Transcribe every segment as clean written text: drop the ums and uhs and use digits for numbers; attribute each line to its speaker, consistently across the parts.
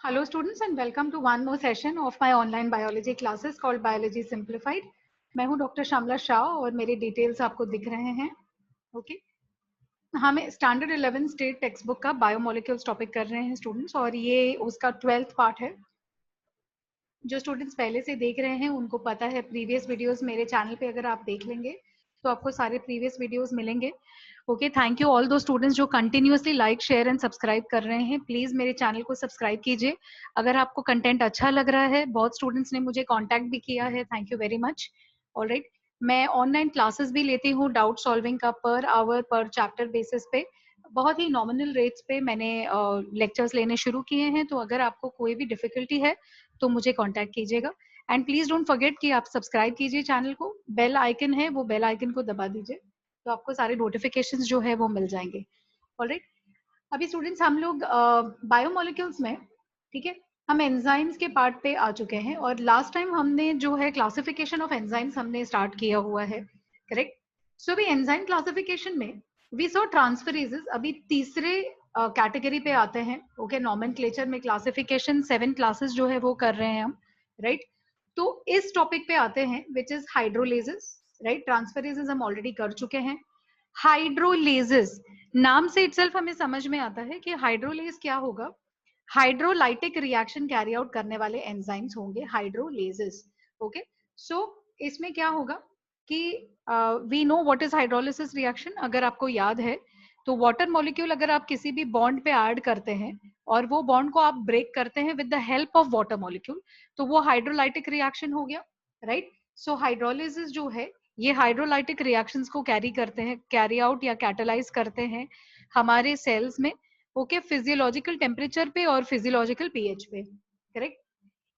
Speaker 1: Hello students and welcome to one more session of my online biology classes called Biology Simplified. मैं हूं doctor Shyamala Shah और मेरे details आपको दिख रहे हैं. ओके, हम स्टैंडर्ड 11 स्टेट टेक्स्ट बुक का बायोमोलिक्यूल्स टॉपिक कर रहे हैं स्टूडेंट्स, और ये उसका 12th पार्ट है. जो स्टूडेंट्स पहले से देख रहे हैं उनको पता है, प्रीवियस वीडियोस मेरे चैनल पे अगर आप देख लेंगे तो आपको सारे प्रीवियस वीडियोस मिलेंगे. ओके, थैंक यू ऑल दो स्टूडेंट्स जो continuously like share and subscribe कर रहे हैं. प्लीज मेरे चैनल को सब्सक्राइब कीजिए अगर आपको कंटेंट अच्छा लग रहा है. बहुत स्टूडेंट्स ने मुझे कांटेक्ट भी किया है, thank you very much. Alright, मैं ऑनलाइन क्लासेस भी लेती हूँ डाउट सॉल्विंग का, पर आवर पर चैप्टर बेसिस पे. बहुत ही नॉमिनल रेट्स पे मैंने लेक्चर्स लेने शुरू किए हैं, तो अगर आपको कोई भी डिफिकल्टी है तो मुझे कांटेक्ट कीजिएगा. एंड प्लीज डोंट फॉरगेट कि आप सब्सक्राइब कीजिए चैनल को. बेल आइकन है, वो बेल आइकन को दबा दीजिए तो आपको सारे नोटिफिकेशंस जो है वो मिल जाएंगे. ऑलराइट, अभी स्टूडेंट्स हम लोग बायोमोलिक्यूल्स में, ठीक है, हम एंजाइम्स के पार्ट पे आ चुके हैं और लास्ट टाइम हमने जो है क्लासिफिकेशन ऑफ एंजाइम्स हमने स्टार्ट किया हुआ है. करेक्ट. सो अभी एंजाइम क्लासिफिकेशन में वी सॉ ट्रांसफरेजेस. अभी तीसरे कैटेगरी पे आते हैं. ओके, नॉमेनक्लेचर में क्लासिफिकेशन 7 क्लासेस जो है वो कर रहे हैं हम. राइट, तो इस टॉपिक पे आते हैं which is hydrolases. Right, transferases हम ऑलरेडी कर चुके हैं. हाइड्रोलेजेस, नाम से इटसेल्फ हमें समझ में आता है कि हाइड्रोलेज क्या होगा. हाइड्रोलाइटिक रिएक्शन कैरी आउट करने वाले एंजाइम्स होंगे हाइड्रोलेजेस. ओके, सो इसमें क्या होगा कि we know what is hydrolysis reaction. अगर आपको याद है तो वाटर मॉलिक्यूल अगर आप किसी भी बॉन्ड पे ऐड करते हैं और वो बॉन्ड को आप ब्रेक करते हैं with the help of water molecule, तो वो हाइड्रोलाइटिक रिएक्शन हो गया. राइट, सो हाइड्रोलिसिस जो है ये हाइड्रोलाइटिक रिएक्शंस को कैरी करते हैं, कैरी आउट या कैटलाइज करते हैं हमारे सेल्स में. ओके, फिजियोलॉजिकल टेम्परेचर पे और फिजियोलॉजिकल पीएच पे. करेक्ट.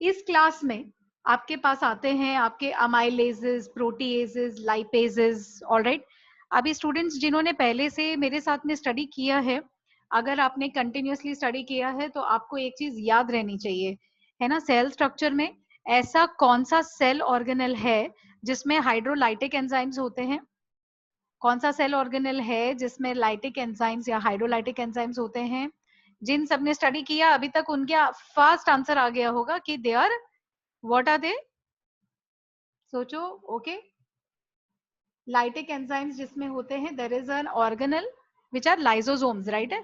Speaker 1: इस क्लास में आपके पास आते हैं आपके अमाइलेजेस, प्रोटीएजेस, लाइपेजेस. ऑलराइट, अभी स्टूडेंट्स जिन्होंने पहले से मेरे साथ में स्टडी किया है, अगर आपने कंटिन्यूअसली स्टडी किया है तो आपको एक चीज याद रहनी चाहिए, है ना. सेल स्ट्रक्चर में ऐसा कौन सा सेल ऑर्गेनल है जिसमें हाइड्रोलाइटिक एंजाइम्स होते हैं? कौन सा सेल ऑर्गेनल है जिसमें लाइटिक एंजाइम्स या हाइड्रोलाइटिक एंजाइम्स होते हैं? जिन सबने स्टडी किया अभी तक उनके फर्स्ट आंसर आ गया होगा कि they are, what are they? सोचो. ओके, लाइटिक एंजाइम्स जिसमें होते हैं, there is an organelle which are lysosomes. Right है.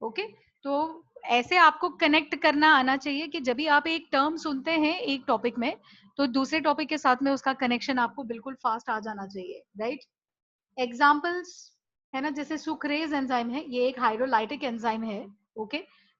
Speaker 1: ओके, तो ऐसे आपको कनेक्ट करना आना चाहिए कि जब भी आप एक टर्म सुनते हैं एक टॉपिक में तो दूसरे टॉपिक के साथ में उसका कनेक्शन आपको बिल्कुल फास्ट आ जाना चाहिए. राइट, एग्जाम्पल्स है ना, जैसे सुक्रेज एंजाइम है, ये एक हाइड्रोलाइटिक एंजाइम है. ओके,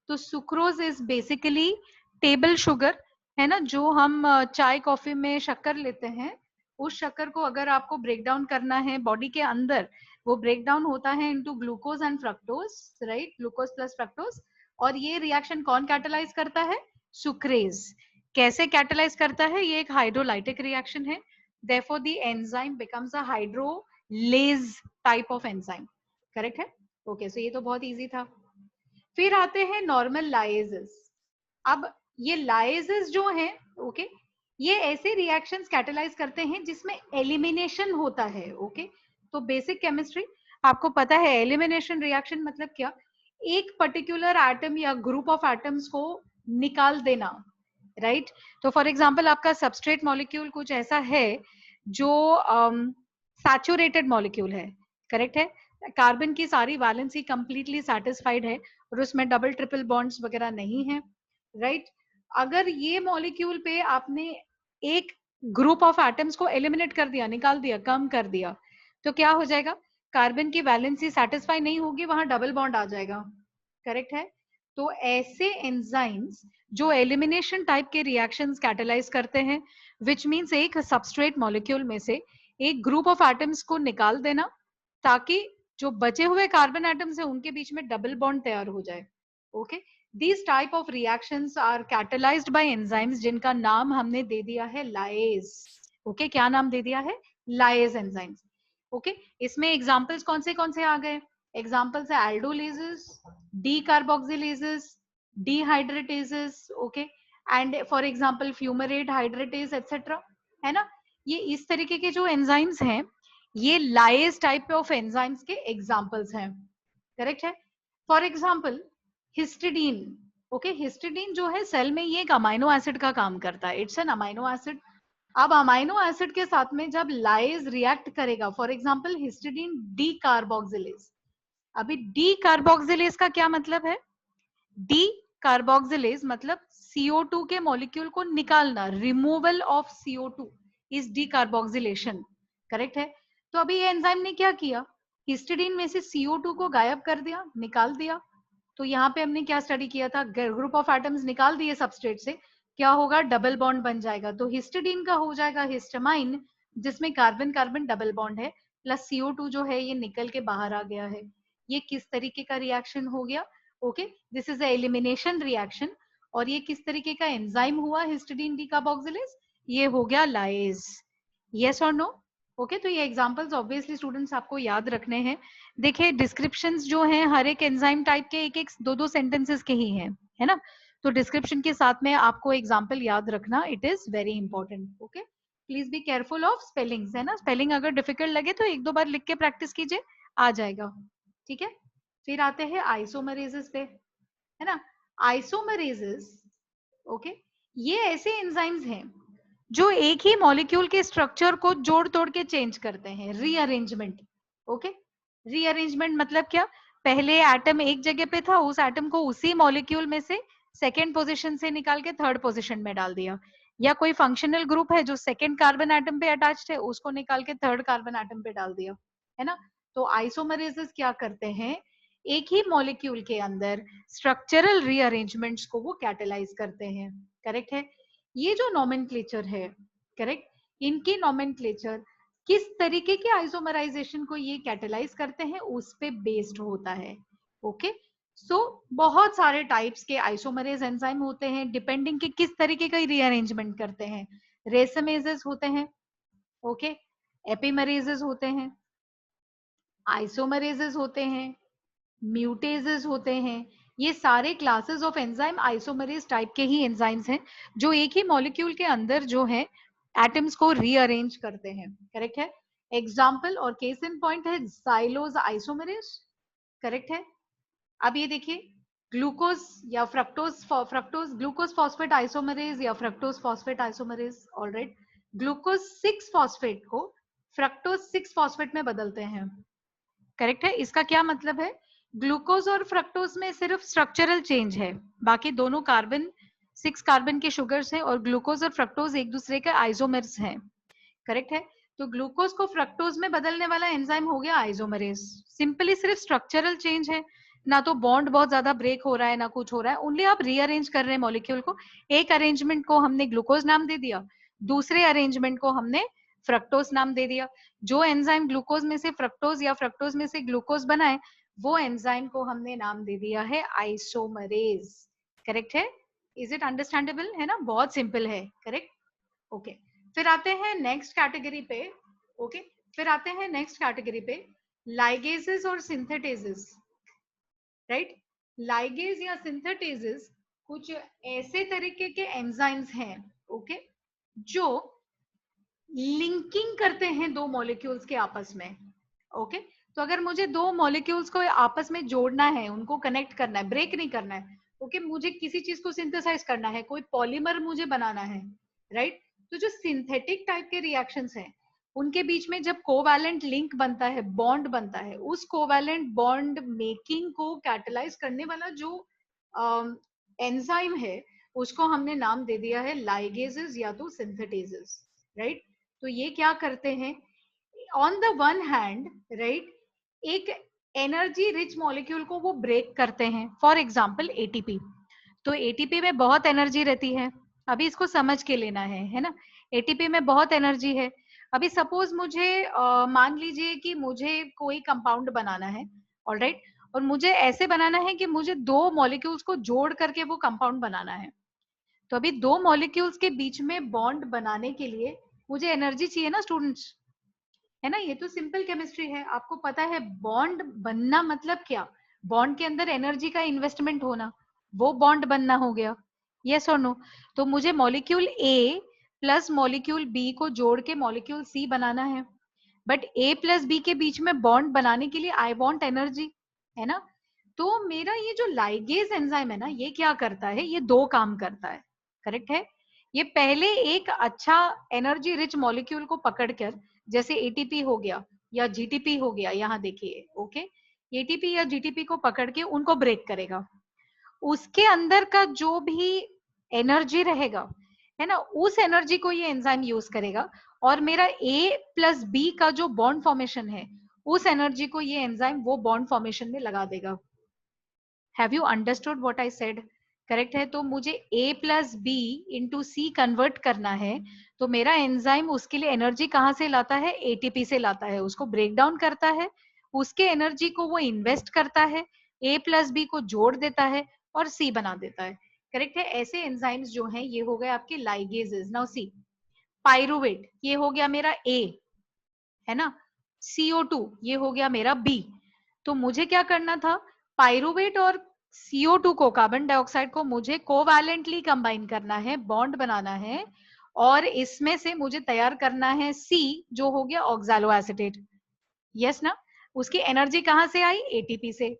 Speaker 1: तो sucrose is basically table sugar, है ना, जो हम चाय कॉफी में शक्कर लेते हैं. उस शक्कर को अगर आपको ब्रेक डाउन करना है बॉडी के अंदर, वो ब्रेक डाउन होता है into glucose and fructose. Right, glucose plus fructose. और ये रिएक्शन कौन कैटलाइज करता है? सुक्रेज. कैसे कैटलाइज करता है? ये एक हाइड्रोलाइटिक रिएक्शन है. therefore the enzyme becomes a hydrolase type of enzyme. Correct है. ओके, सो ये तो बहुत इजी था. फिर आते हैं नॉर्मल लाइजेस. अब ये लाइजेस जो हैं, ओके, ये ऐसे रिएक्शंस कैटलाइज करते हैं जिसमें एलिमिनेशन होता है. ओके, तो बेसिक केमिस्ट्री आपको पता है, एलिमिनेशन रिएक्शन मतलब क्या? एक पर्टिकुलर एटम या ग्रुप ऑफ एटम्स को निकाल देना. राइट, तो फॉर एग्जांपल आपका सबस्ट्रेट मॉलिक्यूल कुछ ऐसा है जो सैचुरेटेड मॉलिक्यूल है. करेक्ट है, कार्बन की सारी वैलेंसी कंप्लीटली सेटिस्फाइड है और उसमें डबल ट्रिपल बॉन्ड्स वगैरह नहीं है. राइट, अगर ये मॉलिक्यूल पे आपने एक ग्रुप ऑफ एटम्स को एलिमिनेट कर दिया, निकाल दिया, कम कर दिया, तो क्या हो जाएगा? कार्बन की वैलेंसी सेटिस्फाई नहीं होगी, वहां डबल बॉन्ड आ जाएगा. करेक्ट है. तो ऐसे एंजाइम्स जो एलिमिनेशन टाइप के रिएक्शंस कैटलाइज करते हैं, विच मींस एक सबस्ट्रेट मॉलिक्यूल में से एक ग्रुप ऑफ एटम्स को निकाल देना ताकि जो बचे हुए कार्बन एटम्स हैं उनके बीच में डबल बॉन्ड तैयार हो जाए. Okay, these type of reactions are catalyzed by enzymes जिनका नाम हमने दे दिया है लाइज. ओके, क्या नाम दे दिया है? Lyase enzymes. ओके, इसमें एग्जांपल्स कौन से आ गए? एग्जांपल्स है aldolases, decarboxylases, dehydratases. Okay, and for example fumarate, hydratase etcetera, है ना. ये इस तरीके के जो एंजाइम्स हैं ये लाइज टाइप ऑफ एंजाइम्स के एग्जांपल्स हैं. करेक्ट है. For example histidine. Okay, histidine जो है सेल में ये एक अमाइनो एसिड का काम करता है, इट्स एन अमाइनो एसिड। अब अमाइनो एसिड के साथ में जब लाइज रिएक्ट करेगा, for example histidine D carboxylase. अभी डी कार्बोक्सिलेज का क्या मतलब है? डी कार्बोक्सिलेज मतलब CO2 के मॉलिक्यूल को निकालना, removal of CO2 is D carboxylation, correct है। तो अभी ये एंजाइम ने क्या किया, हिस्टिडीन में से CO2 को गायब कर दिया, निकाल दिया। तो यहाँ पे हमने क्या स्टडी किया था, ग्रुप ऑफ एटम्स निकाल दिए सबस्ट्रेट से, क्या होगा, डबल बॉन्ड बन जाएगा। तो हिस्टिडीन का हो जाएगा हिस्टामाइन, जिसमें कार्बन कार्बन डबल बॉन्ड है, प्लस CO2 जो है ये निकल के बाहर आ गया है। ये किस तरीके का रिएक्शन हो गया? Okay, this is a elimination reaction. और ये किस तरीके का एंजाइम हुआ हिस्टिडीन डीकार्बोक्सिलेज? ये हो गया लाइज। यस और नो? ओके, तो ये एग्जांपल्स ऑब्वियसली स्टूडेंट्स आपको याद रखने हैं। देखिए डिस्क्रिप्शंस जो हैं हर एक एंजाइम टाइप के एक एक दो दो सेंटेंसेस के ही हैं, है ना। तो डिस्क्रिप्शन के साथ में आपको एग्जांपल याद रखना, it is very important. Okay, please be careful of spellings, है ना। स्पेलिंग अगर डिफिकल्ट लगे तो एक दो बार लिख के प्रैक्टिस कीजिए, आ जाएगा, ठीक है। फिर आते हैं आइसोमरेजेस पे, है ना। आइसोमरेजेस, ओके, ये ऐसे एंजाइम्स हैं जो एक ही मॉलिक्यूल के स्ट्रक्चर को जोड़ तोड़ के चेंज करते हैं, रीअरेंजमेंट। ओके, रीअरेंजमेंट मतलब क्या, पहले एटम एक जगह पे था, उस एटम को उसी मॉलिक्यूल में से सेकेंड पोजीशन से निकाल के थर्ड पोजीशन में डाल दिया। या कोई फंक्शनल ग्रुप है जो सेकेंड कार्बन एटम पे अटैच्ड है, उसको निकाल के थर्ड कार्बन एटम पे डाल दिया, है ना। तो आइसोमरेजेस क्या करते हैं, एक ही मॉलिक्यूल के अंदर स्ट्रक्चरल रीअरेंजमेंट्स को वो कैटेलाइज करते हैं, करेक्ट है। ये जो नॉमेनक्लेचर है, करेक्ट, इनकी नॉमेनक्लेचर किस तरीके के आइसोमराइजेशन को ये कैटेलाइज करते हैं उस पे बेस्ड होता है। ओके, सो बहुत सारे टाइप्स के आइसोमरेज एंजाइम होते हैं, डिपेंडिंग कि किस तरीके का रीअरेंजमेंट करते हैं। रेसमेजेस होते हैं, ओके, एपिमरेजेस होते हैं, आइसोमरेजेस होते हैं, म्यूटेजेस होते हैं। ये सारे classes of enzyme isomerase type के ही एंजाइम्स हैं, जो एक ही मॉलिक्यूल के अंदर जो है एटम्स को रीअरेंज करते हैं, करेक्ट है। एग्जाम्पल और केस इन पॉइंट है जाइलोज आइसोमरेज, करेक्ट है। अब ये देखिए, ग्लूकोज या फ्रक्टोज ग्लूकोज फॉस्फेट आइसोमरेज या fructose phosphate isomerase, alright. Glucose 6 phosphate को फ्रक्टोज 6 फॉस्फेट में बदलते हैं, करेक्ट है। इसका क्या मतलब है, ग्लूकोज और फ्रक्टोज में सिर्फ स्ट्रक्चरल चेंज है, बाकी दोनों कार्बन 6 कार्बन के शुगर्स हैं, और ग्लूकोज और फ्रक्टोज एक दूसरे के आइसोमर्स हैं, करेक्ट है। तो ग्लूकोज को फ्रक्टोज में बदलने वाला एंजाइम हो गया आइसोमरेज। सिंपली सिर्फ स्ट्रक्चरल चेंज है, ना तो बॉन्ड बहुत ज्यादा ब्रेक हो रहा है ना कुछ हो रहा है, ओनली आप रीअरेंज कर रहे हैं मॉलिक्यूल को। एक अरेंजमेंट को हमने ग्लूकोज नाम दे दिया, दूसरे अरेंजमेंट को हमने फ्रक्टोज नाम दे दिया। जो एंजाइम ग्लूकोज में से फ्रक्टोज या फ्रक्टोज में से ग्लूकोज बनाए, वो एंजाइम को हमने नाम दे दिया है आइसोमरेज, करेक्ट है। इज इट अंडरस्टैंडेबल, है ना, बहुत सिंपल है, करेक्ट। ओके, फिर आते हैं नेक्स्ट कैटेगरी पे। ओके, फिर आते हैं नेक्स्ट कैटेगरी पे, लाइगेसेस और सिंथेटेसेस, राइट। लाइगेज या सिंथेटेसेस कुछ ऐसे तरीके के एंजाइम्स हैं, ओके, जो लिंकिंग करते हैं दो मॉलिक्यूल्स के आपस में। ओके, तो अगर मुझे दो मॉलिक्यूल्स को आपस में जोड़ना है, उनको कनेक्ट करना है, ब्रेक नहीं करना है, ओके, मुझे किसी चीज को सिंथेसाइज करना है, कोई पॉलीमर मुझे बनाना है, राइट। तो जो सिंथेटिक टाइप के रिएक्शंस हैं, उनके बीच में जब कोवैलेंट लिंक बनता है, बॉन्ड बनता है, उस कोवैलेंट बॉन्ड मेकिंग को कैटलाइज करने वाला जो एंजाइम है, उसको हमने नाम दे दिया है लाइगेसेस या तो सिंथेटेसेस, राइट। तो ये क्या करते हैं, on the one hand, right, एक एनर्जी रिच मॉलिक्यूल को वो ब्रेक करते हैं, फॉर एग्जांपल एटीपी। तो एटीपी में बहुत एनर्जी रहती है, अभी इसको समझ के लेना है ना। एटीपी में बहुत एनर्जी है। अभी सपोज मुझे मान लीजिए कि मुझे कोई कंपाउंड बनाना है, ऑलराइट, और मुझे ऐसे बनाना है कि मुझे दो मॉलिक्यूल्स को जोड़ करके वो कंपाउंड बनाना है। तो अभी दो मॉलिक्यूल्स के बीच में बॉन्ड बनाने के लिए मुझे एनर्जी चाहिए ना स्टूडेंट्स, है ना। ये तो सिंपल केमिस्ट्री है, आपको पता है बॉन्ड बनना मतलब क्या, बॉन्ड के अंदर एनर्जी का इन्वेस्टमेंट होना, वो बॉन्ड बनना हो गया, यस और नो। तो मुझे molecule A plus molecule B को जोड़ के मॉलिक्यूल सी बनाना है, बट ए प्लस बी के बीच में बॉन्ड बनाने के लिए आई वांट एनर्जी, है ना। तो मेरा ये जो लाइगेज एंजाइम है ना, ये क्या करता है, ये दो काम करता है, करेक्ट है। ये पहले एक अच्छा एनर्जी रिच मॉलिक्यूल को पकड़कर, जैसे एटीपी हो गया या जीटीपी हो गया, यहाँ देखिए, ओके, एटीपी या जीटीपी को पकड़ के उनको ब्रेक करेगा। उसके अंदर का जो भी एनर्जी रहेगा, है ना, उस एनर्जी को ये एंजाइम यूज करेगा, और मेरा ए प्लस बी का जो बॉन्ड फॉर्मेशन है, उस एनर्जी को ये एंजाइम वो बॉन्ड फॉर्मेशन में लगा देगा। Have you understood what I said? Correct है। तो मुझे A plus B into C convert करना है, तो मेरा एंजाइम उसके लिए एनर्जी कहाँ से लाता है, एटीपी से लाता है, उसको ब्रेक डाउन करता है, उसके एनर्जी को वो इन्वेस्ट करता है, A प्लस बी को जोड़ देता है और C बना देता है। करेक्ट है। ऐसे एंजाइम्स जो हैं ये हो गए आपके लाइगेजेस। नाउ सी, पायरुवेट ये हो गया मेरा A, है ना, CO2 ये हो गया मेरा B। तो मुझे क्या करना था, पायरुवेट और CO2 को, कार्बन डाइऑक्साइड को मुझे कोवैलेंटली कंबाइन करना है, बॉन्ड बनाना है, और इसमें से मुझे तैयार करना है C, जो हो गया ऑक्सैलो एसीटेट। यस ना। उसकी एनर्जी कहां से आई, एटीपी से।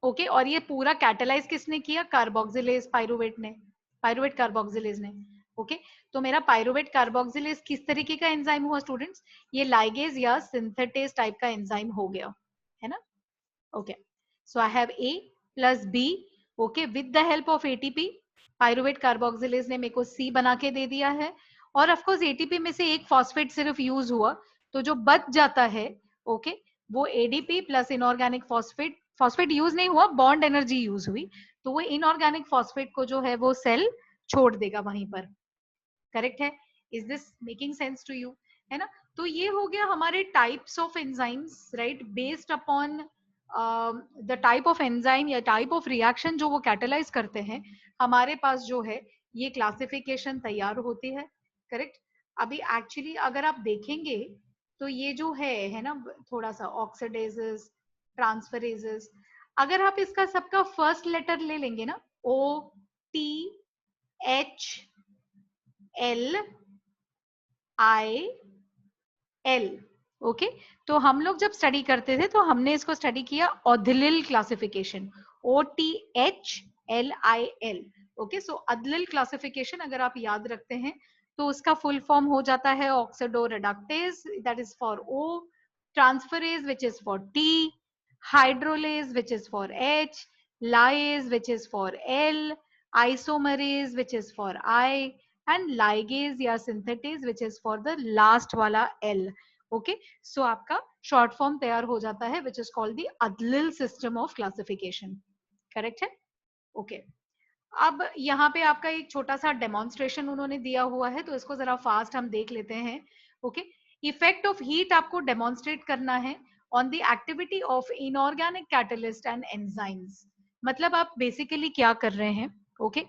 Speaker 1: ओके, और ये पूरा कैटेलाइज किसने किया, कार्बोक्सिलेज, पायरुवेट ने, पायरुवेट कार्बोक्सिलेज ने। ओके, तो मेरा पायरुवेट कार्बोक्सिलेज किस तरीके का एंजाइम हुआ स्टूडेंट्स, ये लाइगेज या सिंथेटेज टाइप का एंजाइम हो गया, है ना। Okay, so I have A plus B, okay, with the help of ATP, pyruvate carboxylase ने मेरे को C बना के दे दिया है, और ऑफ कोर्स एटीपी में से एक फॉस्फेट सिर्फ यूज हुआ, तो जो बच जाता है, ओके, वो ADP plus inorganic phosphate, phosphate use नहीं हुआ, बॉन्ड एनर्जी यूज हुई, तो वो इनऑर्गेनिक फॉस्फेट को जो है वो सेल छोड़ देगा वहीं पर। करेक्ट है। Is this making sense to you, है ना। तो ये हो गया हमारे types of enzymes, right, based upon the type of enzyme या टाइप ऑफ रिएक्शन जो वो कैटेलाइज करते हैं, हमारे पास जो है ये क्लासिफिकेशन तैयार होती है। करेक्ट। अभी एक्चुअली अगर आप देखेंगे तो ये जो है ना, थोड़ा सा ऑक्सीडेजेस, ट्रांसफरेजेस, अगर आप इसका सबका फर्स्ट लेटर ले लेंगे ना, O T H L I L, okay, तो हम लोग जब स्टडी करते थे तो हमने इसको स्टडी किया ऑधिलिल क्लासिफिकेशन, OTHLIL। ओके, सो अदलिल क्लासिफिकेशन अगर आप याद रखते हैं तो उसका फुल फॉर्म हो जाता है oxidoreductase, that is for O, transferase which is for T, hydrolase which is for H, lyase which is for L, isomerase which is for I, and ligase या synthetase which is for the last वाला L। Okay, so आपका short form तैयार हो जाता है which is called the अदलिल system of classification. Correct है। Okay, अब यहाँ पे आपका एक छोटा सा डेमोन्स्ट्रेशन उन्होंने दिया हुआ है, तो इसको जरा फास्ट हम देख लेते हैं। ओके, इफेक्ट ऑफ हीट आपको डेमोन्स्ट्रेट करना है on the activity of inorganic catalyst and enzymes. मतलब आप बेसिकली क्या कर रहे हैं, ओके,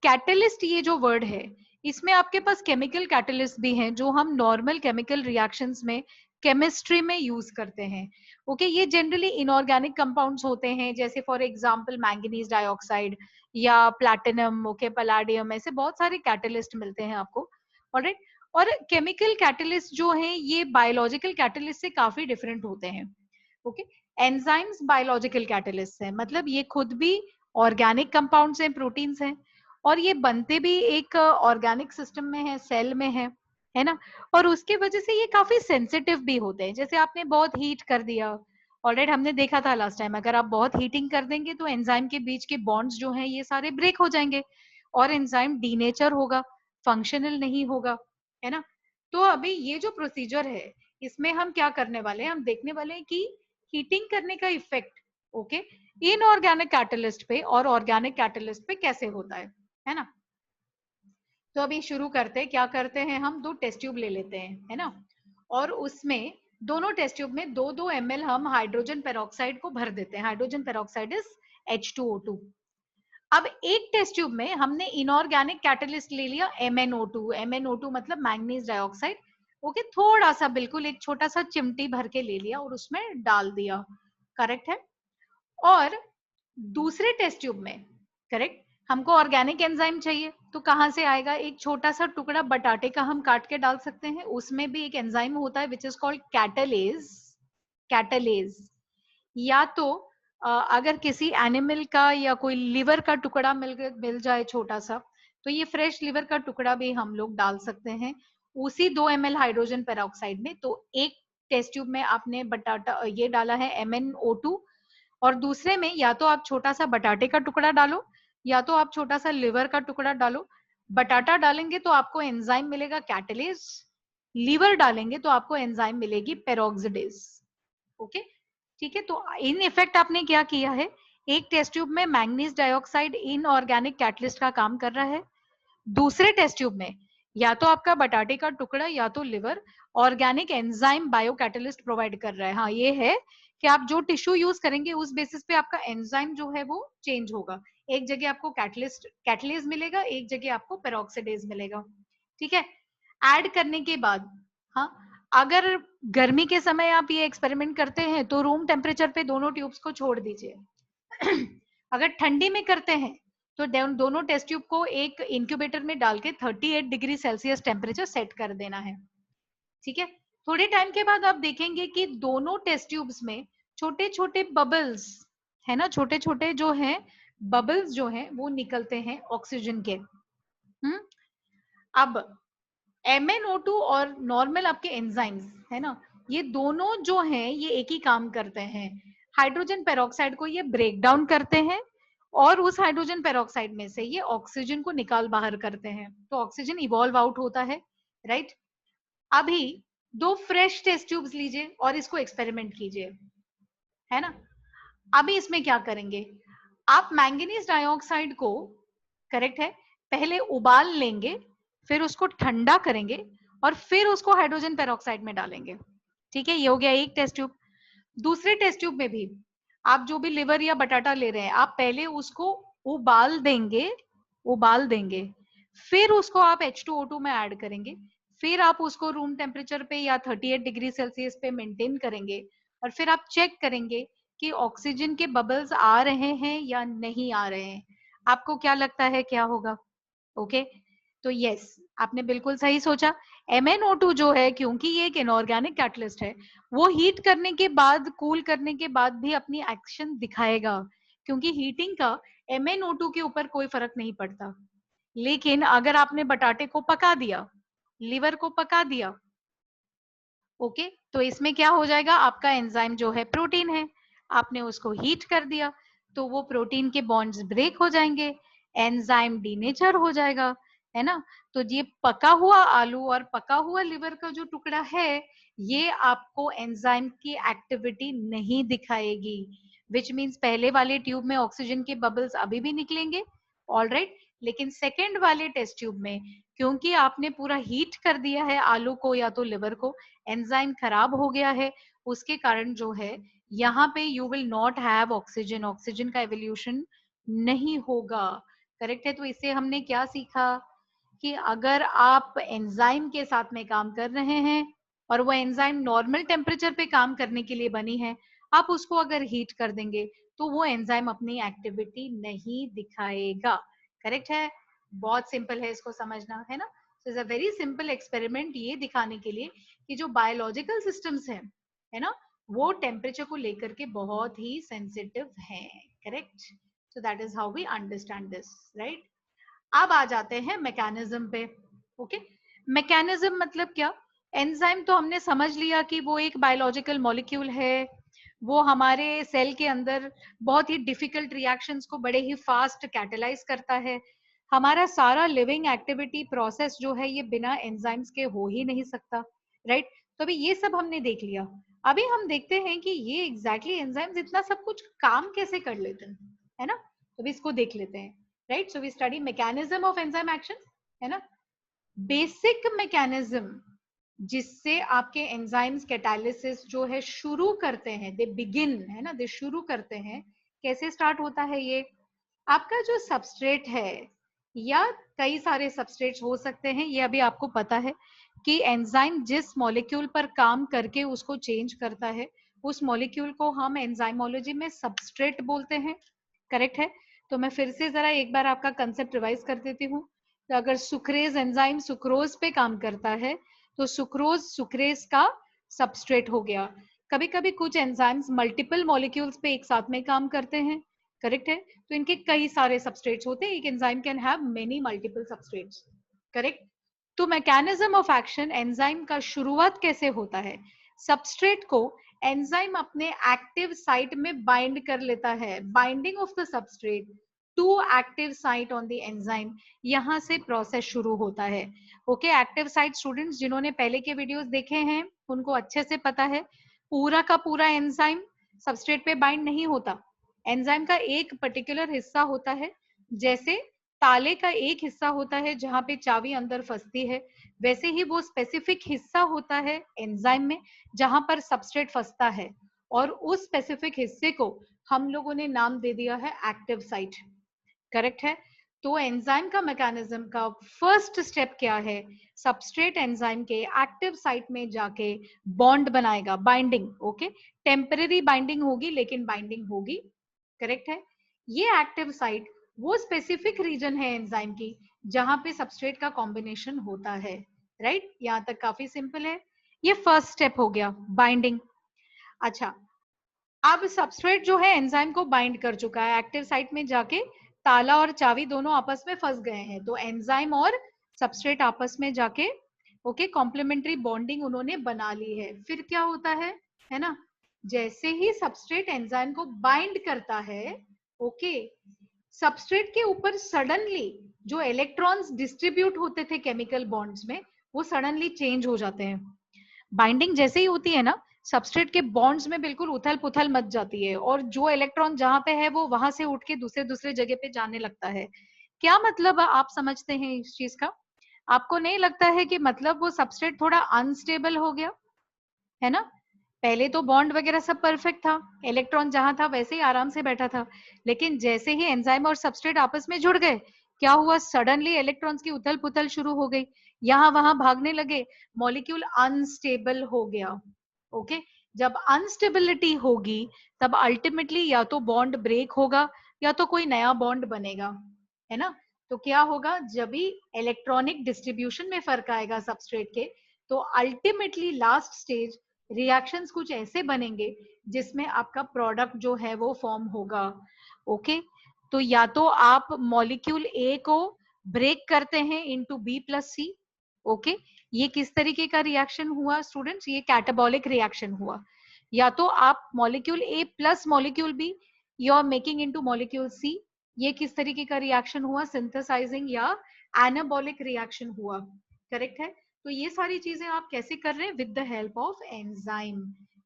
Speaker 1: कैटलिस्ट ये जो वर्ड है, इसमें आपके पास केमिकल कैटलिस्ट भी हैं जो हम नॉर्मल केमिकल रिएक्शंस में, केमिस्ट्री में यूज करते हैं। ओके, ये जनरली इनऑर्गेनिक कंपाउंड्स होते हैं, जैसे फॉर एग्जांपल मैंगनीज डाइऑक्साइड या प्लैटिनम, ओके, पलाडियम, ऐसे बहुत सारे कैटलिस्ट मिलते हैं आपको। ऑलराइट, और केमिकल कैटलिस्ट जो हैं ये बायोलॉजिकल कैटलिस्ट से काफी डिफरेंट होते हैं। ओके, एंजाइम्स बायोलॉजिकल कैटलिस्ट हैं, मतलब ये खुद भी ऑर्गेनिक कंपाउंड्स हैं, प्रोटीन्स हैं, और ये बनते भी एक ऑर्गेनिक सिस्टम में है, सेल में है ना। और उसके वजह से ये काफी सेंसिटिव भी होते हैं, जैसे आपने बहुत हीट कर दिया, ऑलराइट, हमने देखा था लास्ट टाइम, अगर आप बहुत हीटिंग कर देंगे तो एंजाइम के बीच के बॉन्ड्स जो हैं ये सारे ब्रेक हो जाएंगे, और एंजाइम डीनेचर होगा, फंक्शनल नहीं होगा, है ना। तो अभी ये जो प्रोसीजर है, इसमें हम क्या करने वाले हैं, हम देखने वाले हैं कि हीटिंग करने का इफेक्ट, ओके, इनऑर्गेनिक कैटलिस्ट पे और ऑर्गेनिक कैटलिस्ट पे कैसे होता है ना। तो अभी शुरू करते हैं, क्या करते हैं, हम दो टेस्ट ट्यूब ले लेते हैं, है ना, और उसमें दोनों टेस्ट ट्यूब में 2-2 ml हम हाइड्रोजन पेरोक्साइड को भर देते हैं। Hydrogen peroxide is H2O2। अब एक टेस्ट ट्यूब में हमने इनऑर्गेनिक कैटलिस्ट ले लिया MnO2। MnO2 मतलब मैंगनीज डाइऑक्साइड, ओके, थोड़ा सा, बिल्कुल एक छोटा सा चिमटी भर के ले लिया और उसमें डाल दिया। करेक्ट है। और दूसरे टेस्ट ट्यूब में, करेक्ट, हमको ऑर्गेनिक एंजाइम चाहिए, तो कहां से आएगा, एक छोटा सा टुकड़ा बटाटे का हम काट के डाल सकते हैं, उसमें भी एक एंजाइम होता है which is called catalase. Catalase, या तो अगर किसी एनिमल का या कोई लिवर का टुकड़ा मिल जाए छोटा सा, तो ये फ्रेश लिवर का टुकड़ा भी हम लोग डाल सकते हैं उसी 2 ml हाइड्रोजन पेरोक्साइड में। तो एक टेस्ट ट्यूब में आपने बटाटा ये डाला है MnO2, और दूसरे में या तो आप छोटा सा बटाटे का टुकड़ा डालो या तो आप छोटा सा लिवर का टुकड़ा डालो। बटाटा डालेंगे तो आपको एंजाइम मिलेगा कैटलेज, लीवर डालेंगे तो आपको एंजाइम मिलेगी पेरोक्सिडेज। ओके, ठीक है। तो इन इफेक्ट आपने क्या किया है, एक टेस्ट ट्यूब में मैंगनीज डाइऑक्साइड इनऑर्गेनिक कैटलिस्ट का काम कर रहा है, दूसरे टेस्ट ट्यूब में या तो आपका बटाटे का टुकड़ा या तो liver organic enzyme bio catalyst provide कर रहा है। हाँ, ये है कि आप जो टिश्यू यूज करेंगे उस बेसिस पे आपका एंजाइम जो है वो चेंज होगा। एक जगह आपको कैटलेज मिलेगा, एक जगह आपको पेरोक्सिडेज मिलेगा। ठीक है, ऐड करने के बाद, हाँ, अगर गर्मी के समय आप ये एक्सपेरिमेंट करते हैं तो रूम टेम्परेचर पे दोनों ट्यूब्स को छोड़ दीजिए। अगर ठंडी में करते हैं तो दोनों टेस्ट ट्यूब को एक इंक्यूबेटर में डाल के 38 डिग्री सेल्सियस टेम्परेचर सेट कर देना है। ठीक है, थोड़े टाइम के बाद आप देखेंगे कि दोनों टेस्ट ट्यूब्स में छोटे छोटे बबल्स है ना, छोटे छोटे जो हैं बबल्स जो हैं वो निकलते हैं ऑक्सीजन के। अब MnO2 और नॉर्मल आपके एंजाइम्स है ना, ये दोनों जो हैं ये एक ही काम करते हैं, हाइड्रोजन पेरोक्साइड को ये ब्रेक डाउन करते हैं और उस हाइड्रोजन पेरोक्साइड में से ये ऑक्सीजन को निकाल बाहर करते हैं, तो ऑक्सीजन इवॉल्व आउट होता है, राइट। अभी 2 फ्रेश टेस्ट ट्यूब्स लीजिए और इसको एक्सपेरिमेंट कीजिए, है ना। अभी इसमें क्या करेंगे, आप मैंगनीज डाइऑक्साइड को, करेक्ट है, पहले उबाल लेंगे, फिर उसको ठंडा करेंगे और फिर उसको हाइड्रोजन पेरोक्साइड में डालेंगे। ठीक है, ये हो गया एक टेस्ट ट्यूब। दूसरे टेस्ट ट्यूब में भी आप जो भी लिवर या बटाटा ले रहे हैं, आप पहले उसको उबाल देंगे, फिर उसको आप H2O2 में ऐड करेंगे, फिर आप उसको रूम टेम्परेचर पे या 38 डिग्री सेल्सियस पे मेंटेन करेंगे और फिर आप चेक करेंगे कि ऑक्सीजन के बबल्स आ रहे हैं या नहीं आ रहे हैं। आपको क्या लगता है क्या होगा? ओके, तो यस, आपने बिल्कुल सही सोचा। MnO2 जो है, क्योंकि ये एक इनऑर्गेनिक कैटलिस्ट है, वो हीट करने के बाद, कूल करने के बाद भी अपनी एक्शन दिखाएगा, क्योंकि हीटिंग का MnO2 के ऊपर कोई फर्क नहीं पड़ता। लेकिन अगर आपने बटाटे को पका दिया, लिवर को पका दिया, ओके, तो इसमें क्या हो जाएगा, आपका एंजाइम जो है प्रोटीन है, आपने उसको हीट कर दिया तो वो प्रोटीन के बॉन्ड्स ब्रेक हो जाएंगे, एंजाइम डीनेचर हो जाएगा, है ना। तो ये पका हुआ आलू और पका हुआ लिवर का जो टुकड़ा है, ये आपको एंजाइम की एक्टिविटी नहीं दिखाएगी, विच मीन्स पहले वाले ट्यूब में ऑक्सीजन के बबल्स अभी भी निकलेंगे, ऑलराइट, लेकिन सेकेंड वाले टेस्ट ट्यूब में क्योंकि आपने पूरा हीट कर दिया है आलू को या तो लिवर को, एंजाइम खराब हो गया है, उसके कारण जो है यहाँ पे you will not have oxygen, oxygen का एवोल्यूशन नहीं होगा, करेक्ट है। तो इससे हमने क्या सीखा कि अगर आप एंजाइम के साथ में काम कर रहे हैं और वो एंजाइम नॉर्मल टेम्परेचर पे काम करने के लिए बनी है, आप उसको अगर हीट कर देंगे तो वो एंजाइम अपनी एक्टिविटी नहीं दिखाएगा, करेक्ट है। बहुत सिंपल है इसको समझना, है ना। Is a very simple experiment, ये दिखाने के लिए कि जो बायोलॉजिकल सिस्टम्स हैं, है ना, वो टेम्परेचर को लेकर के बहुत ही सेंसिटिव हैं, correct. So that is how we understand this, right. अब आ जाते हैं मैकेनिज्म पे। ओके, मैकेनिज्म मतलब क्या, एंजाइम तो हमने समझ लिया कि वो एक बायोलॉजिकल मॉलिक्यूल है, वो हमारे सेल के अंदर बहुत ही डिफिकल्ट रिएक्शंस को बड़े ही फास्ट कैटेलाइज करता है। हमारा सारा लिविंग एक्टिविटी प्रोसेस जो है ये बिना एंजाइम्स के हो ही नहीं सकता, राइट। तो अभी ये सब हमने देख लिया, अभी हम देखते हैं कि ये एग्जैक्टली एंजाइम्स इतना सब कुछ काम कैसे कर लेते हैं, है ना। तो अभी इसको देख लेते हैं, right. So we study mechanism of enzyme action, है ना। बेसिक मैकेनिज्म जिससे आपके एंजाइम्स कैटालिसिस जो है शुरू करते हैं, दे बिगिन, है ना, दे शुरू करते हैं, कैसे स्टार्ट होता है ये, आपका जो सबस्ट्रेट है या कई सारे सबस्ट्रेट्स हो सकते हैं, ये अभी आपको पता है कि एंजाइम जिस मॉलिक्यूल पर काम करके उसको चेंज करता है, उस मॉलिक्यूल को हम एंजाइमोलॉजी में सबस्ट्रेट बोलते हैं, करेक्ट है। तो मैं फिर से जरा एक बार आपका कंसेप्ट रिवाइज कर देती हूँ। तो अगर सुक्रेज एंजाइम सुक्रोज पे काम करता है तो सुक्रोज सुक्रेज का सबस्ट्रेट हो गया, कभी कभी कुछ एंजाइम्स मल्टीपल मॉलिक्यूल्स पे एक साथ में काम करते हैं, करेक्ट है, तो इनके कई सारे सबस्ट्रेट्स होते हैं, एक enzyme can have many multiple substrates, correct. तो मैकेनिज्म ऑफ एक्शन एंजाइम का शुरुआत कैसे होता है, सबस्ट्रेट को एंजाइम अपने एक्टिव साइट में बाइंड कर लेता है, binding of the substrate to active site on the enzyme, यहां से प्रोसेस शुरू होता है। ओके, एक्टिव साइट स्टूडेंट्स जिन्होंने पहले के वीडियोस देखे हैं उनको अच्छे से पता है, पूरा का पूरा एंजाइम सबस्ट्रेट पे बाइंड नहीं होता, एंजाइम का एक पर्टिकुलर हिस्सा होता है, जैसे ताले का एक हिस्सा होता है जहां पे चाबी अंदर फंसती है, वैसे ही वो स्पेसिफिक हिस्सा होता है एंजाइम में जहां पर सबस्ट्रेट फंसता है, और उस स्पेसिफिक हिस्से को हम लोगों ने नाम दे दिया है एक्टिव साइट, करेक्ट है। तो एंजाइम का मैकेनिज्म का फर्स्ट स्टेप क्या है, सबस्ट्रेट एंजाइम के एक्टिव साइट में जाके बॉन्ड बनाएगा, बाइंडिंग, ओके, टेम्परेरी बाइंडिंग होगी लेकिन बाइंडिंग होगी, करेक्ट है। ये एक्टिव साइट वो स्पेसिफिक रीजन है एंजाइम की जहां पे सबस्ट्रेट का कॉम्बिनेशन होता है, राइट, यहाँ तक काफी सिंपल है। ये फर्स्ट स्टेप हो गया, बाइंडिंग। अच्छा, अब सबस्ट्रेट जो है एंजाइम को बाइंड कर चुका है, एक्टिव साइट में जाके ताला और चाबी दोनों आपस में फंस गए हैं, तो एंजाइम और सबस्ट्रेट आपस में जाके ओके कॉम्प्लीमेंट्री बॉन्डिंग उन्होंने बना ली है। फिर क्या होता है ना, जैसे ही सबस्ट्रेट एंजाइम को बाइंड करता है, ओके, सबस्ट्रेट के ऊपर सडनली जो इलेक्ट्रॉन्स डिस्ट्रीब्यूट होते थे केमिकल बॉन्ड्स में, वो सडनली चेंज हो जाते हैं। बाइंडिंग जैसे ही होती है ना, सबस्ट्रेट के बॉन्ड्स में बिल्कुल उथल पुथल मच जाती है, और जो इलेक्ट्रॉन जहां पे है वो वहां से उठ के दूसरे दूसरे जगह पे जाने लगता है। क्या मतलब आप समझते हैं इस चीज का? आपको नहीं लगता है कि मतलब वो सबस्ट्रेट थोड़ा अनस्टेबल हो गया, है ना? पहले तो बॉन्ड वगैरह सब परफेक्ट था, इलेक्ट्रॉन जहां था वैसे ही आराम से बैठा था, लेकिन जैसे ही एंजाइम और सबस्ट्रेट आपस में जुड़ गए, क्या हुआ, सडनली इलेक्ट्रॉन्स की उथल पुथल शुरू हो गई, यहाँ वहां भागने लगे, मॉलिक्यूल अनस्टेबल हो गया। ओके, जब अनस्टेबिलिटी होगी तब अल्टीमेटली या तो बॉन्ड ब्रेक होगा या तो कोई नया बॉन्ड बनेगा, है ना? तो क्या होगा, जब भी इलेक्ट्रॉनिक डिस्ट्रीब्यूशन में फर्क आएगा सबस्ट्रेट के, तो अल्टीमेटली लास्ट स्टेज रिएक्शंस कुछ ऐसे बनेंगे जिसमें आपका प्रोडक्ट जो है वो फॉर्म होगा। ओके, तो या तो आप मॉलिक्यूल ए को ब्रेक करते हैं इनटू बी प्लस सी, ओके, ये किस तरीके का रिएक्शन हुआ स्टूडेंट्स, ये कैटाबॉलिक रिएक्शन हुआ। या तो आप molecule A plus molecule B you are making into molecule C, ये किस तरीके का रिएक्शन हुआ, सिंथेसाइजिंग या एनाबॉलिक रिएक्शन हुआ, करेक्ट है। तो ये सारी चीजें आप कैसे कर रहे हैं, with the help of enzyme,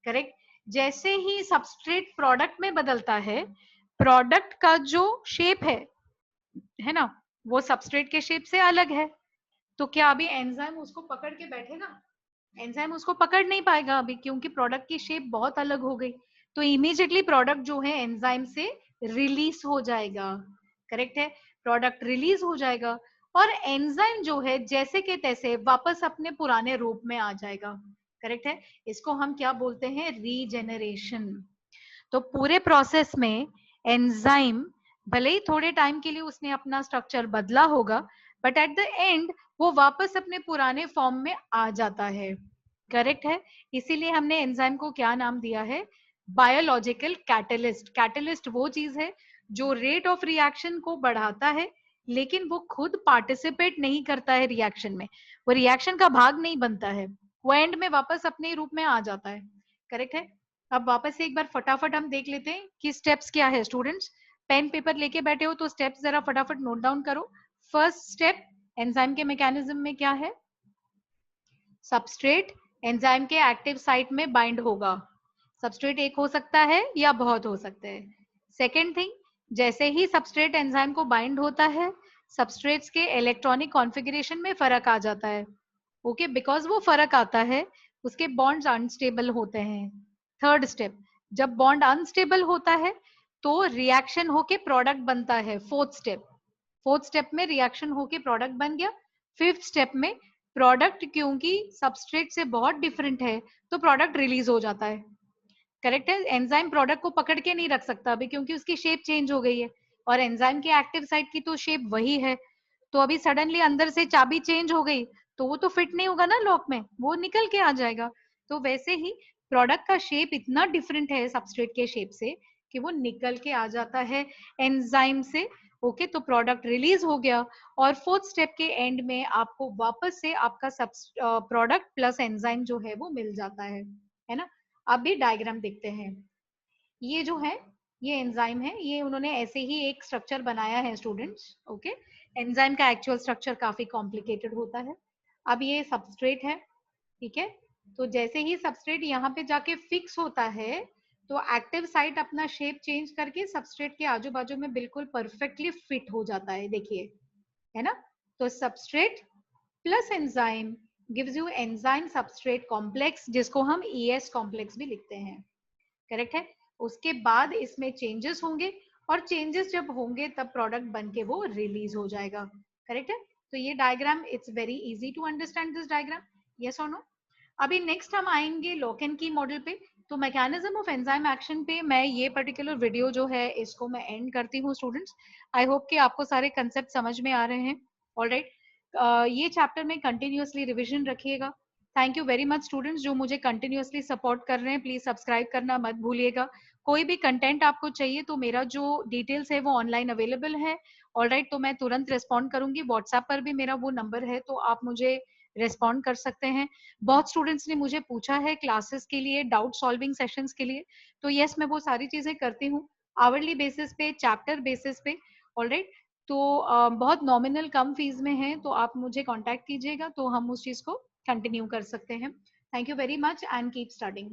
Speaker 1: correct. जैसे ही सबस्ट्रेट प्रोडक्ट में बदलता है, प्रोडक्ट का जो शेप है ना, वो सबस्ट्रेट के शेप से अलग है, तो क्या अभी एंजाइम उसको पकड़ के बैठेगा? एंजाइम उसको पकड़ नहीं पाएगा अभी, क्योंकि प्रोडक्ट की शेप बहुत अलग हो गई। तो इमीडिएटली प्रोडक्ट जो है एंजाइम से रिलीज हो जाएगा, करेक्ट है, प्रोडक्ट रिलीज हो जाएगा, और एंजाइम जो है जैसे के तैसे वापस अपने पुराने रूप में आ जाएगा, करेक्ट है। इसको हम क्या बोलते हैं, रीजेनरेशन। तो पूरे प्रोसेस में एंजाइम भले ही थोड़े टाइम के लिए उसने अपना स्ट्रक्चर बदला होगा, बट एट द एंड वो वापस अपने पुराने फॉर्म में आ जाता है, करेक्ट है। इसीलिए हमने एंजाइम को क्या नाम दिया है, बायोलॉजिकल कैटलिस्ट। कैटलिस्ट वो चीज है जो रेट ऑफ रिएक्शन को बढ़ाता है, लेकिन वो खुद पार्टिसिपेट नहीं करता है रिएक्शन में, वो रिएक्शन का भाग नहीं बनता है, वो एंड में वापस अपने रूप में आ जाता है, करेक्ट है। अब वापस से एक बार फटाफट हम देख लेते हैं कि स्टेप्स क्या है स्टूडेंट्स। पेन पेपर लेके बैठे हो तो स्टेप्स जरा फटाफट नोट डाउन करो। फर्स्ट स्टेप एंजाइम के मैकेनिज्म में क्या है, सबस्ट्रेट एंजाइम के एक्टिव साइट में बाइंड होगा, सबस्ट्रेट एक हो सकता है या बहुत हो सकते हैं। सेकेंड थिंग, जैसे ही सबस्ट्रेट एंजाइम को बाइंड होता है, सबस्ट्रेट्स के इलेक्ट्रॉनिक कॉन्फ़िगरेशन में फर्क आ जाता है, ओके, बिकॉज वो फर्क आता है उसके बॉन्ड्स अनस्टेबल होते हैं। थर्ड स्टेप, जब बॉन्ड अनस्टेबल होता है तो रिएक्शन होके प्रोडक्ट बनता है, फोर्थ स्टेप में रिएक्शन होके प्रोडक्ट बन गया। फिफ्थ स्टेप में प्रोडक्ट क्योंकि सबस्ट्रेट से बहुत डिफरेंट है तो प्रोडक्ट रिलीज हो जाता है, करेक्ट है। एंजाइम प्रोडक्ट को पकड़ के नहीं रख सकता अभी, क्योंकि उसकी शेप चेंज हो गई है, और एंजाइम के एक्टिव साइट की तो शेप वही है। तो अभी सडनली अंदर से चाबी चेंज हो गई तो वो तो फिट नहीं होगा ना लॉक में, वो निकल के आ जाएगा। तो वैसे ही प्रोडक्ट का शेप इतना डिफरेंट है सबस्ट्रेट के शेप से कि वो निकल के आ जाता है एंजाइम से। ओके, तो प्रोडक्ट रिलीज हो गया और फोर्थ स्टेप के एंड में आपको वापस से आपका प्रोडक्ट प्लस एंजाइम जो है वो मिल जाता है ना। अब भी डायग्राम देखते हैं। ये जो है ये एंजाइम है, ये उन्होंने ऐसे ही एक स्ट्रक्चर बनाया है स्टूडेंट्स। ओके, एंजाइम का एक्चुअल स्ट्रक्चर काफी कॉम्प्लिकेटेड होता है। अब ये सबस्ट्रेट है, ठीक है। तो जैसे ही सबस्ट्रेट यहाँ पे जाके फिक्स होता है तो एक्टिव साइट अपना शेप चेंज करके सबस्ट्रेट के आजू बाजू में बिल्कुल परफेक्टली फिट हो जाता है, देखिए, है ना। तो substrate plus enzyme gives you enzyme substrate complex, जिसको हम ES कॉम्प्लेक्स भी लिखते हैं, करेक्ट है। उसके बाद इसमें चेंजेस होंगे और चेंजेस जब होंगे तब प्रोडक्ट बन के वो रिलीज हो जाएगा, करेक्ट है। तो ये diagram it's very easy to understand this diagram, yes और नो। अभी नेक्स्ट हम आएंगे लॉक एंड की मॉडल पे। तो मैकेनिज्म ऑफ एंजाइम एक्शन पे मैं ये पर्टिकुलर वीडियो जो है इसको मैं एंड करती हूँ स्टूडेंट्स। आई होप कि आपको सारे कंसेप्ट समझ में आ रहे हैं। ऑलराइट, ये चैप्टर में कंटिन्यूअसली रिवीजन रखिएगा। Thank you very much students जो मुझे कंटिन्यूअसली सपोर्ट कर रहे हैं। प्लीज सब्सक्राइब करना मत भूलिएगा। कोई भी कंटेंट आपको चाहिए तो मेरा जो डिटेल्स है वो ऑनलाइन अवेलेबल है। ऑलराइट, तो मैं तुरंत रिस्पॉन्ड करूंगी। व्हाट्सएप पर भी मेरा वो नंबर है, तो आप मुझे रिस्पॉन्ड कर सकते हैं। बहुत स्टूडेंट्स ने मुझे पूछा है क्लासेस के लिए, डाउट सॉल्विंग सेशंस के लिए, तो यस मैं वो सारी चीजें करती हूँ आवरली बेसिस पे, चैप्टर बेसिस पे। ऑलराइट, तो बहुत नॉमिनल कम फीस में है, तो आप मुझे कांटेक्ट कीजिएगा तो हम उस चीज को कंटिन्यू कर सकते हैं। Thank you very much and keep studying.